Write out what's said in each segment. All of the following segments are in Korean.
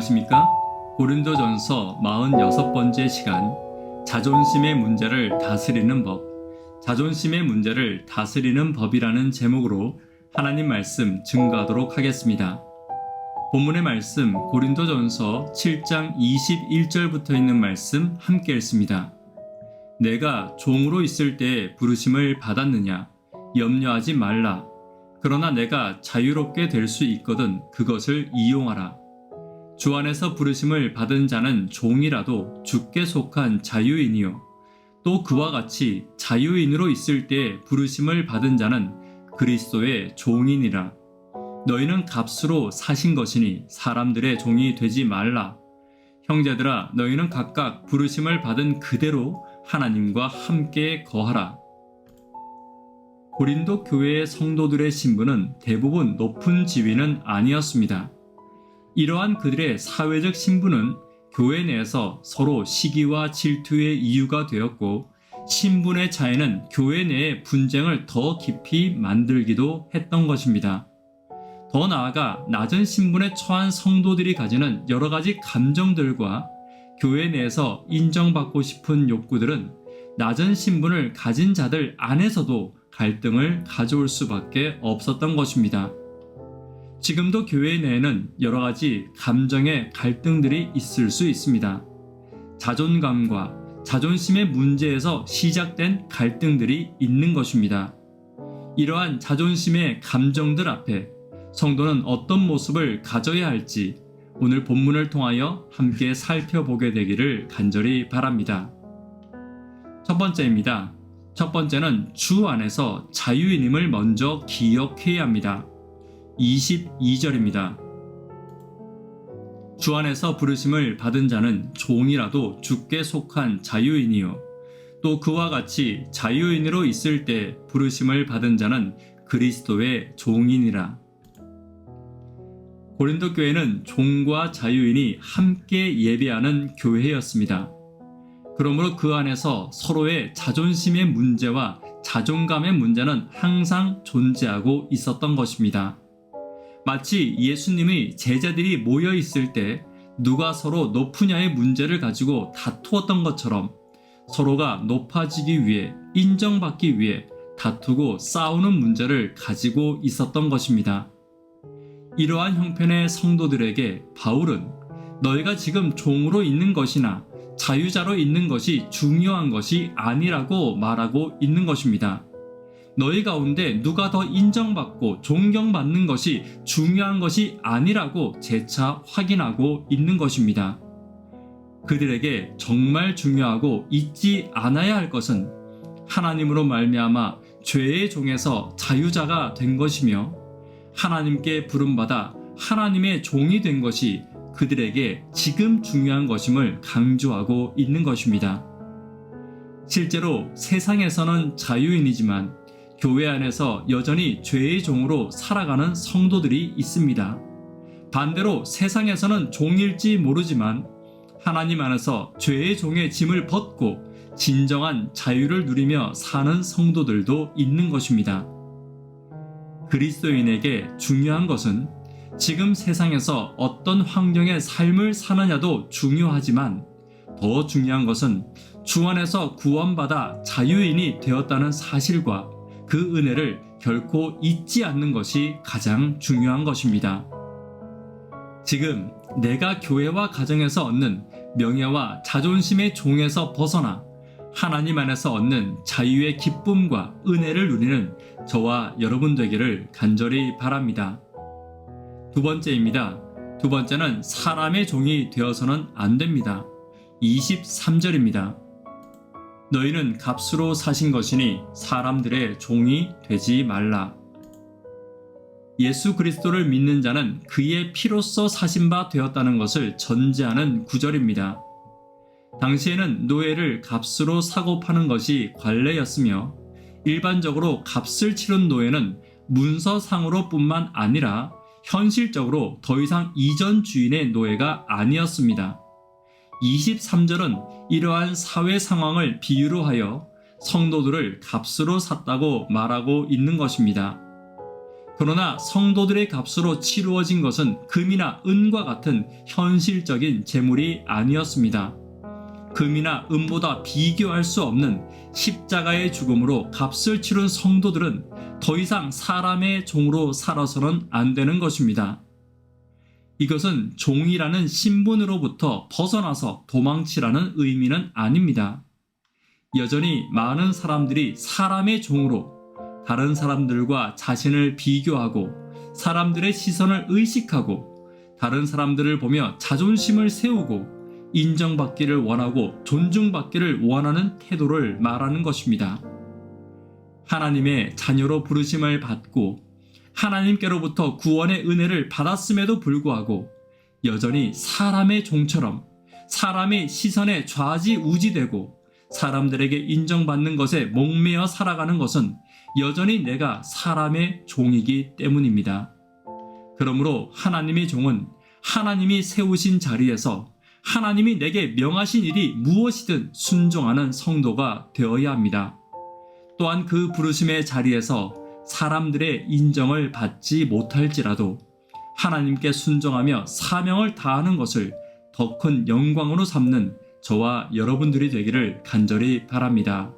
안녕하십니까? 고린도전서 46번째 시간, 자존심의 문제를 다스리는 법, 자존심의 문제를 다스리는 법이라는 제목으로 하나님 말씀 증거하도록 하겠습니다. 본문의 말씀 고린도전서 7장 21절부터 있는 말씀 함께 읽습니다. 내가 종으로 있을 때 부르심을 받았느냐? 염려하지 말라. 그러나 내가 자유롭게 될 수 있거든 그것을 이용하라. 주 안에서 부르심을 받은 자는 종이라도 주께 속한 자유인이요. 또 그와 같이 자유인으로 있을 때 부르심을 받은 자는 그리스도의 종이니라. 너희는 값으로 사신 것이니 사람들의 종이 되지 말라. 형제들아, 너희는 각각 부르심을 받은 그대로 하나님과 함께 거하라. 고린도 교회의 성도들의 신분은 대부분 높은 지위는 아니었습니다. 이러한 그들의 사회적 신분은 교회 내에서 서로 시기와 질투의 이유가 되었고, 신분의 차이는 교회 내의 분쟁을 더 깊이 만들기도 했던 것입니다. 더 나아가 낮은 신분에 처한 성도들이 가지는 여러 가지 감정들과 교회 내에서 인정받고 싶은 욕구들은 낮은 신분을 가진 자들 안에서도 갈등을 가져올 수밖에 없었던 것입니다. 지금도 교회 내에는 여러 가지 감정의 갈등들이 있을 수 있습니다. 자존감과 자존심의 문제에서 시작된 갈등들이 있는 것입니다. 이러한 자존심의 감정들 앞에 성도는 어떤 모습을 가져야 할지 오늘 본문을 통하여 함께 살펴보게 되기를 간절히 바랍니다. 첫 번째입니다. 첫 번째는 주 안에서 자유인임을 먼저 기억해야 합니다. 22절입니다. 주 안에서 부르심을 받은 자는 종이라도 주께 속한 자유인이요. 또 그와 같이 자유인으로 있을 때 부르심을 받은 자는 그리스도의 종이니라. 고린도 교회는 종과 자유인이 함께 예배하는 교회였습니다. 그러므로 그 안에서 서로의 자존심의 문제와 자존감의 문제는 항상 존재하고 있었던 것입니다. 마치 예수님의 제자들이 모여 있을 때 누가 서로 높으냐의 문제를 가지고 다투었던 것처럼 서로가 높아지기 위해, 인정받기 위해 다투고 싸우는 문제를 가지고 있었던 것입니다. 이러한 형편의 성도들에게 바울은 너희가 지금 종으로 있는 것이나 자유자로 있는 것이 중요한 것이 아니라고 말하고 있는 것입니다. 너희 가운데 누가 더 인정받고 존경받는 것이 중요한 것이 아니라고 재차 확인하고 있는 것입니다. 그들에게 정말 중요하고 잊지 않아야 할 것은 하나님으로 말미암아 죄의 종에서 자유자가 된 것이며, 하나님께 부름받아 하나님의 종이 된 것이 그들에게 지금 중요한 것임을 강조하고 있는 것입니다. 실제로 세상에서는 자유인이지만 교회 안에서 여전히 죄의 종으로 살아가는 성도들이 있습니다. 반대로 세상에서는 종일지 모르지만 하나님 안에서 죄의 종의 짐을 벗고 진정한 자유를 누리며 사는 성도들도 있는 것입니다. 그리스도인에게 중요한 것은 지금 세상에서 어떤 환경의 삶을 사느냐도 중요하지만 더 중요한 것은 주 안에서 구원받아 자유인이 되었다는 사실과 그 은혜를 결코 잊지 않는 것이 가장 중요한 것입니다. 지금 내가 교회와 가정에서 얻는 명예와 자존심의 종에서 벗어나 하나님 안에서 얻는 자유의 기쁨과 은혜를 누리는 저와 여러분 되기를 간절히 바랍니다. 두 번째입니다. 두 번째는 사람의 종이 되어서는 안 됩니다. 23절입니다. 너희는 값으로 사신 것이니 사람들의 종이 되지 말라. 예수 그리스도를 믿는 자는 그의 피로써 사신 바 되었다는 것을 전제하는 구절입니다. 당시에는 노예를 값으로 사고 파는 것이 관례였으며, 일반적으로 값을 치른 노예는 문서상으로 뿐만 아니라 현실적으로 더 이상 이전 주인의 노예가 아니었습니다. 23절은 이러한 사회 상황을 비유로 하여 성도들을 값으로 샀다고 말하고 있는 것입니다. 그러나 성도들의 값으로 치루어진 것은 금이나 은과 같은 현실적인 재물이 아니었습니다. 금이나 은보다 비교할 수 없는 십자가의 죽음으로 값을 치룬 성도들은 더 이상 사람의 종으로 살아서는 안 되는 것입니다. 이것은 종이라는 신분으로부터 벗어나서 도망치라는 의미는 아닙니다. 여전히 많은 사람들이 사람의 종으로 다른 사람들과 자신을 비교하고 사람들의 시선을 의식하고 다른 사람들을 보며 자존심을 세우고 인정받기를 원하고 존중받기를 원하는 태도를 말하는 것입니다. 하나님의 자녀로 부르심을 받고 하나님께로부터 구원의 은혜를 받았음에도 불구하고 여전히 사람의 종처럼 사람의 시선에 좌지우지되고 사람들에게 인정받는 것에 목매어 살아가는 것은 여전히 내가 사람의 종이기 때문입니다. 그러므로 하나님의 종은 하나님이 세우신 자리에서 하나님이 내게 명하신 일이 무엇이든 순종하는 성도가 되어야 합니다. 또한 그 부르심의 자리에서 사람들의 인정을 받지 못할지라도 하나님께 순종하며 사명을 다하는 것을 더 큰 영광으로 삼는 저와 여러분들이 되기를 간절히 바랍니다.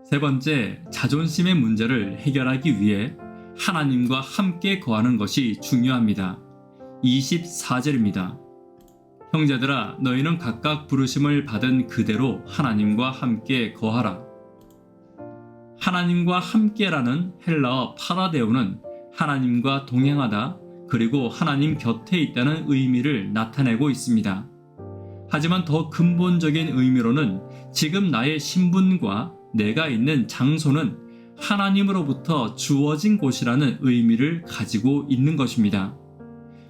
세 번째, 자존심의 문제를 해결하기 위해 하나님과 함께 거하는 것이 중요합니다. 24절입니다. 형제들아, 너희는 각각 부르심을 받은 그대로 하나님과 함께 거하라. 하나님과 함께라는 헬라어 파라데오는 하나님과 동행하다, 그리고 하나님 곁에 있다는 의미를 나타내고 있습니다. 하지만 더 근본적인 의미로는 지금 나의 신분과 내가 있는 장소는 하나님으로부터 주어진 곳이라는 의미를 가지고 있는 것입니다.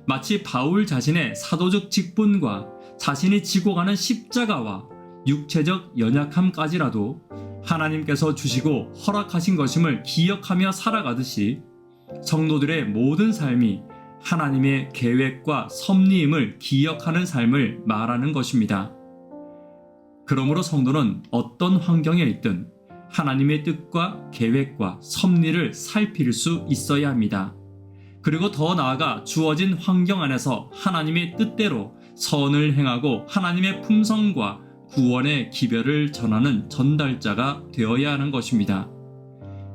마치 바울 자신의 사도적 직분과 자신이 지고 가는 십자가와 육체적 연약함까지라도 하나님께서 주시고 허락하신 것임을 기억하며 살아가듯이 성도들의 모든 삶이 하나님의 계획과 섭리임을 기억하는 삶을 말하는 것입니다. 그러므로 성도는 어떤 환경에 있든 하나님의 뜻과 계획과 섭리를 살필 수 있어야 합니다. 그리고 더 나아가 주어진 환경 안에서 하나님의 뜻대로 선을 행하고 하나님의 품성과 구원의 기별을 전하는 전달자가 되어야 하는 것입니다.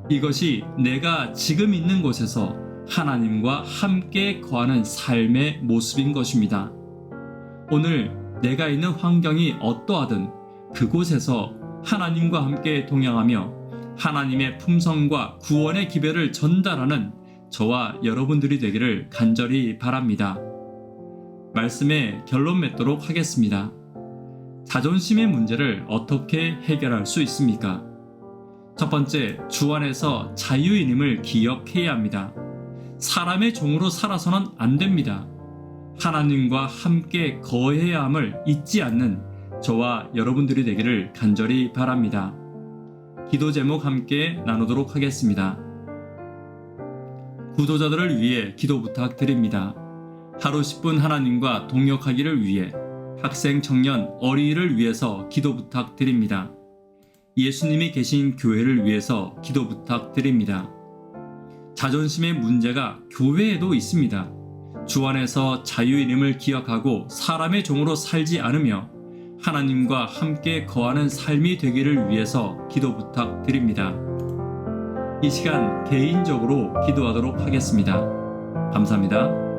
이것이 내가 지금 있는 곳에서 하나님과 함께 거하는 삶의 모습인 것입니다. 오늘 내가 있는 환경이 어떠하든 그곳에서 하나님과 함께 동행하며 하나님의 품성과 구원의 기별을 전달하는 저와 여러분들이 되기를 간절히 바랍니다. 말씀에 결론 맺도록 하겠습니다. 자존심의 문제를 어떻게 해결할 수 있습니까? 첫 번째, 주 안에서 자유인임을 기억해야 합니다. 사람의 종으로 살아서는 안 됩니다. 하나님과 함께 거해야 함을 잊지 않는 저와 여러분들이 되기를 간절히 바랍니다. 기도 제목 함께 나누도록 하겠습니다. 구도자들을 위해 기도 부탁드립니다. 하루 10분 하나님과 동역하기를 위해 학생, 청년, 어린이를 위해서 기도 부탁드립니다. 예수님이 계신 교회를 위해서 기도 부탁드립니다. 자존심의 문제가 교회에도 있습니다. 주 안에서 자유인임을 기억하고 사람의 종으로 살지 않으며 하나님과 함께 거하는 삶이 되기를 위해서 기도 부탁드립니다. 이 시간 개인적으로 기도하도록 하겠습니다. 감사합니다.